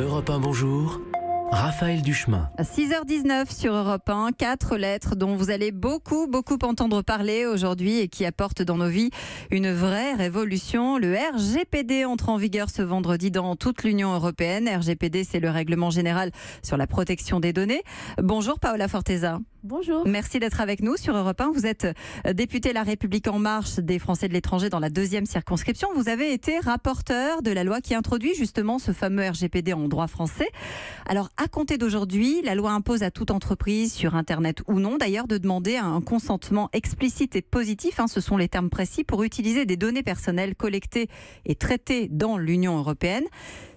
Europe 1, bonjour. Raphaël Duchemin. 6h19 sur Europe 1, 4 lettres dont vous allez beaucoup entendre parler aujourd'hui et qui apportent dans nos vies une vraie révolution. Le RGPD entre en vigueur ce vendredi dans toute l'Union européenne. RGPD, c'est le règlement général sur la protection des données. Bonjour Paola Forteza. Bonjour. Merci d'être avec nous sur Europe 1. Vous êtes députée La République En Marche des Français de l'étranger dans la 2e circonscription. Vous avez été rapporteur de la loi qui introduit justement ce fameux RGPD en droit français. Alors, à compter d'aujourd'hui, la loi impose à toute entreprise, sur Internet ou non d'ailleurs, de demander un consentement explicite et positif, ce sont les termes précis, pour utiliser des données personnelles collectées et traitées dans l'Union européenne.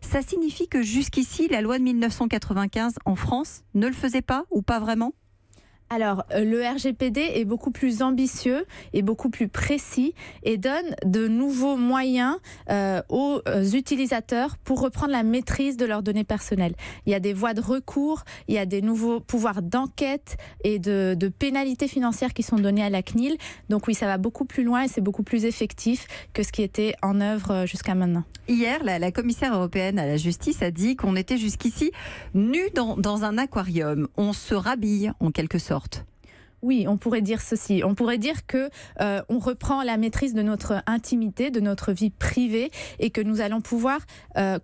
Ça signifie que jusqu'ici, la loi de 1995 en France ne le faisait pas ou pas vraiment ? Alors, le RGPD est beaucoup plus ambitieux et beaucoup plus précis et donne de nouveaux moyens aux utilisateurs pour reprendre la maîtrise de leurs données personnelles. Il y a des voies de recours, il y a des nouveaux pouvoirs d'enquête et de pénalités financières qui sont donnés à la CNIL. Donc oui, ça va beaucoup plus loin et c'est beaucoup plus effectif que ce qui était en œuvre jusqu'à maintenant. Hier, la commissaire européenne à la justice a dit qu'on était jusqu'ici nus dans un aquarium. On se rhabille en quelque sorte. Oui, on pourrait dire ceci. On pourrait dire que on reprend la maîtrise de notre intimité, de notre vie privée et que nous allons pouvoir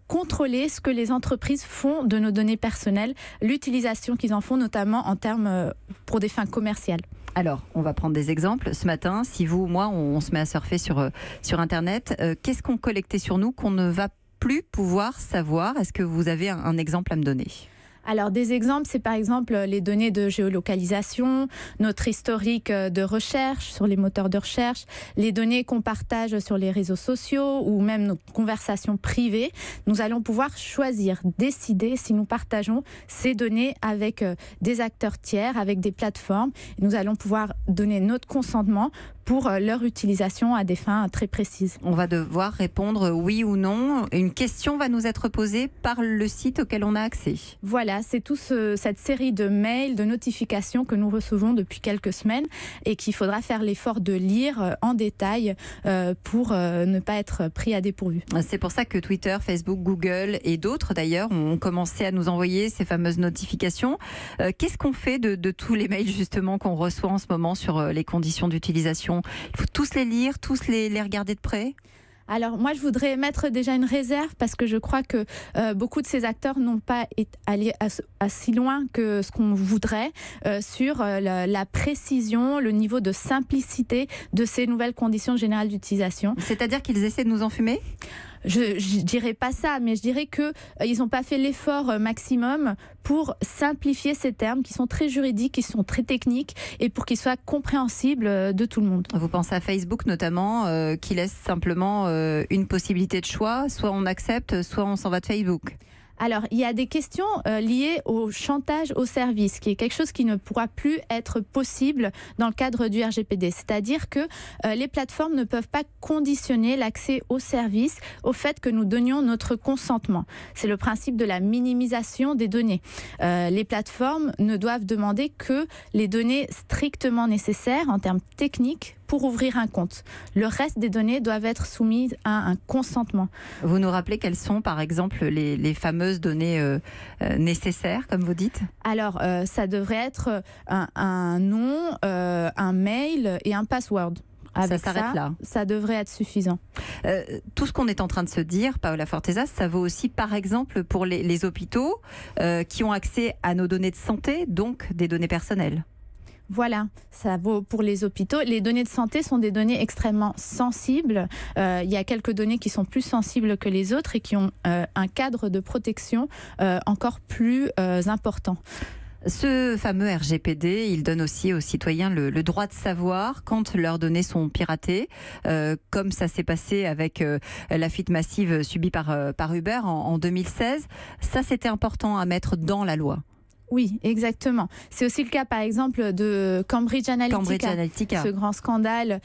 contrôler ce que les entreprises font de nos données personnelles, l'utilisation qu'ils en font notamment en termes pour des fins commerciales. Alors, on va prendre des exemples. Ce matin, si vous ou moi, on se met à surfer sur Internet, qu'est-ce qu'on collectait sur nous qu'on ne va plus pouvoir savoir ? Est-ce que vous avez un exemple à me donner ? Alors des exemples, c'est par exemple les données de géolocalisation, notre historique de recherche sur les moteurs de recherche, les données qu'on partage sur les réseaux sociaux ou même nos conversations privées. Nous allons pouvoir choisir, décider si nous partageons ces données avec des acteurs tiers, avec des plateformes. Nous allons pouvoir donner notre consentement pour leur utilisation à des fins très précises. On va devoir répondre oui ou non. Une question va nous être posée par le site auquel on a accès. Voilà, c'est toute cette série de mails, de notifications que nous recevons depuis quelques semaines et qu'il faudra faire l'effort de lire en détail pour ne pas être pris à dépourvu. C'est pour ça que Twitter, Facebook, Google et d'autres d'ailleurs ont commencé à nous envoyer ces fameuses notifications. Qu'est-ce qu'on fait de tous les mails justement qu'on reçoit en ce moment sur les conditions d'utilisation ? Il faut tous les lire, tous les regarder de près ? Alors moi, je voudrais mettre déjà une réserve parce que je crois que beaucoup de ces acteurs n'ont pas allé assez loin que ce qu'on voudrait sur la précision, le niveau de simplicité de ces nouvelles conditions générales d'utilisation. C'est-à-dire qu'ils essaient de nous enfumer ? Je dirais pas ça, mais je dirais que ils n'ont pas fait l'effort maximum pour simplifier ces termes qui sont très juridiques, qui sont très techniques et pour qu'ils soient compréhensibles de tout le monde. Vous pensez à Facebook notamment, qui laisse simplement une possibilité de choix, soit on accepte, soit on s'en va de Facebook. Alors, il y a des questions liées au chantage au service, qui est quelque chose qui ne pourra plus être possible dans le cadre du RGPD. C'est-à-dire que les plateformes ne peuvent pas conditionner l'accès au service au fait que nous donnions notre consentement. C'est le principe de la minimisation des données. Les plateformes ne doivent demander que les données strictement nécessaires en termes techniques pour ouvrir un compte. Le reste des données doivent être soumises à un consentement. Vous nous rappelez quelles sont, par exemple, les fameuses données nécessaires, comme vous dites ? Alors, ça devrait être un nom, un mail et un password. Avec ça s'arrête là. Ça devrait être suffisant. Tout ce qu'on est en train de se dire, Paola Forteza, ça vaut aussi, par exemple, pour les hôpitaux qui ont accès à nos données de santé, donc des données personnelles. Voilà, ça vaut pour les hôpitaux. Les données de santé sont des données extrêmement sensibles. Il y a quelques données qui sont plus sensibles que les autres et qui ont un cadre de protection encore plus important. Ce fameux RGPD, il donne aussi aux citoyens le droit de savoir quand leurs données sont piratées, comme ça s'est passé avec la fuite massive subie par Uber en 2016. Ça, c'était important à mettre dans la loi. Oui, exactement. C'est aussi le cas, par exemple, de Cambridge Analytica. Ce grand scandale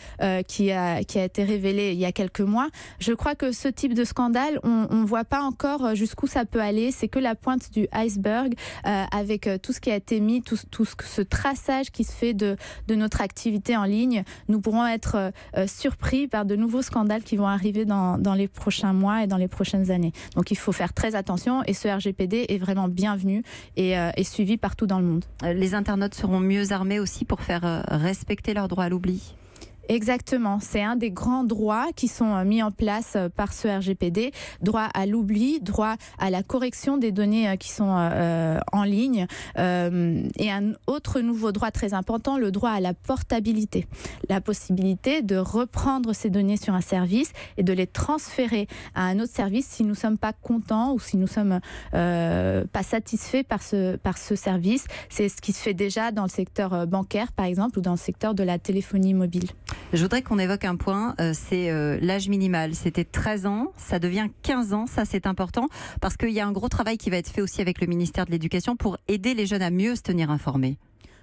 qui a été révélé il y a quelques mois. Je crois que ce type de scandale, on ne voit pas encore jusqu'où ça peut aller. C'est que la pointe du iceberg avec tout ce qui a été mis, tout ce traçage qui se fait de notre activité en ligne. Nous pourrons être surpris par de nouveaux scandales qui vont arriver dans les prochains mois et dans les prochaines années. Donc il faut faire très attention et ce RGPD est vraiment bienvenu et suivi partout dans le monde. Les internautes seront mieux armés aussi pour faire respecter leur droit à l'oubli. Exactement, c'est un des grands droits qui sont mis en place par ce RGPD, droit à l'oubli, droit à la correction des données qui sont en ligne et un autre nouveau droit très important, le droit à la portabilité, la possibilité de reprendre ces données sur un service et de les transférer à un autre service si nous ne sommes pas contents ou si nous ne sommes pas satisfaits par ce service. C'est ce qui se fait déjà dans le secteur bancaire par exemple ou dans le secteur de la téléphonie mobile. Je voudrais qu'on évoque un point, c'est l'âge minimal. C'était 13 ans, ça devient 15 ans, ça c'est important, parce qu'il y a un gros travail qui va être fait aussi avec le ministère de l'Éducation pour aider les jeunes à mieux se tenir informés.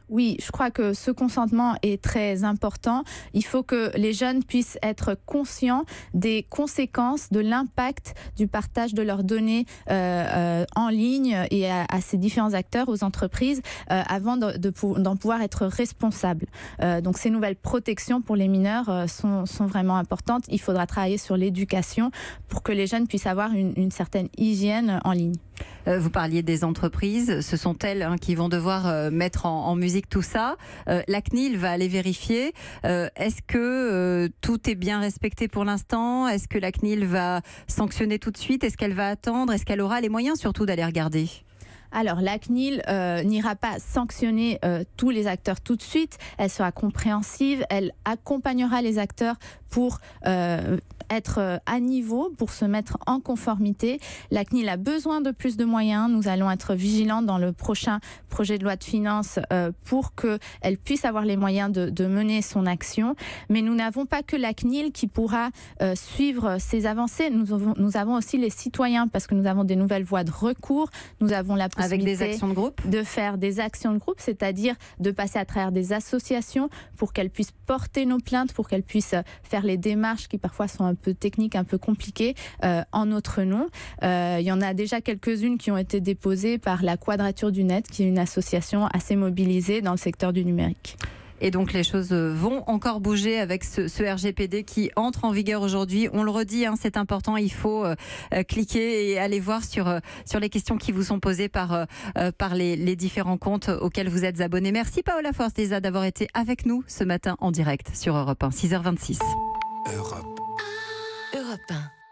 Oui, je crois que ce consentement est très important. Il faut que les jeunes puissent être conscients des conséquences, de l'impact du partage de leurs données en ligne et à ces différents acteurs, aux entreprises, avant d'en pouvoir être responsables. Donc ces nouvelles protections pour les mineurs sont vraiment importantes. Il faudra travailler sur l'éducation pour que les jeunes puissent avoir une certaine hygiène en ligne. Vous parliez des entreprises, ce sont elles qui vont devoir mettre en musique tout ça. La CNIL va aller vérifier. Est-ce que tout est bien respecté pour l'instant? Est-ce que la CNIL va sanctionner tout de suite? Est-ce qu'elle va attendre? Est-ce qu'elle aura les moyens surtout d'aller regarder? Alors, la CNIL n'ira pas sanctionner tous les acteurs tout de suite. Elle sera compréhensive. Elle accompagnera les acteurs pour être à niveau, pour se mettre en conformité. La CNIL a besoin de plus de moyens. Nous allons être vigilants dans le prochain projet de loi de finances pour qu'elle puisse avoir les moyens de mener son action. Mais nous n'avons pas que la CNIL qui pourra suivre ces avancées. Nous avons aussi les citoyens parce que nous avons des nouvelles voies de recours. Nous avons la possibilité avec des actions de groupe, de faire des actions de groupe, c'est-à-dire de passer à travers des associations pour qu'elles puissent porter nos plaintes, pour qu'elles puissent faire les démarches qui parfois sont un peu techniques, un peu compliquées en notre nom. Il y en a déjà quelques-unes qui ont été déposées par la Quadrature du Net, qui est une association assez mobilisée dans le secteur du numérique. Et donc les choses vont encore bouger avec ce RGPD qui entre en vigueur aujourd'hui. On le redit, c'est important, il faut cliquer et aller voir sur les questions qui vous sont posées par les différents comptes auxquels vous êtes abonnés. Merci Paola Forteza d'avoir été avec nous ce matin en direct sur Europe 1, 6h26. Europe 1.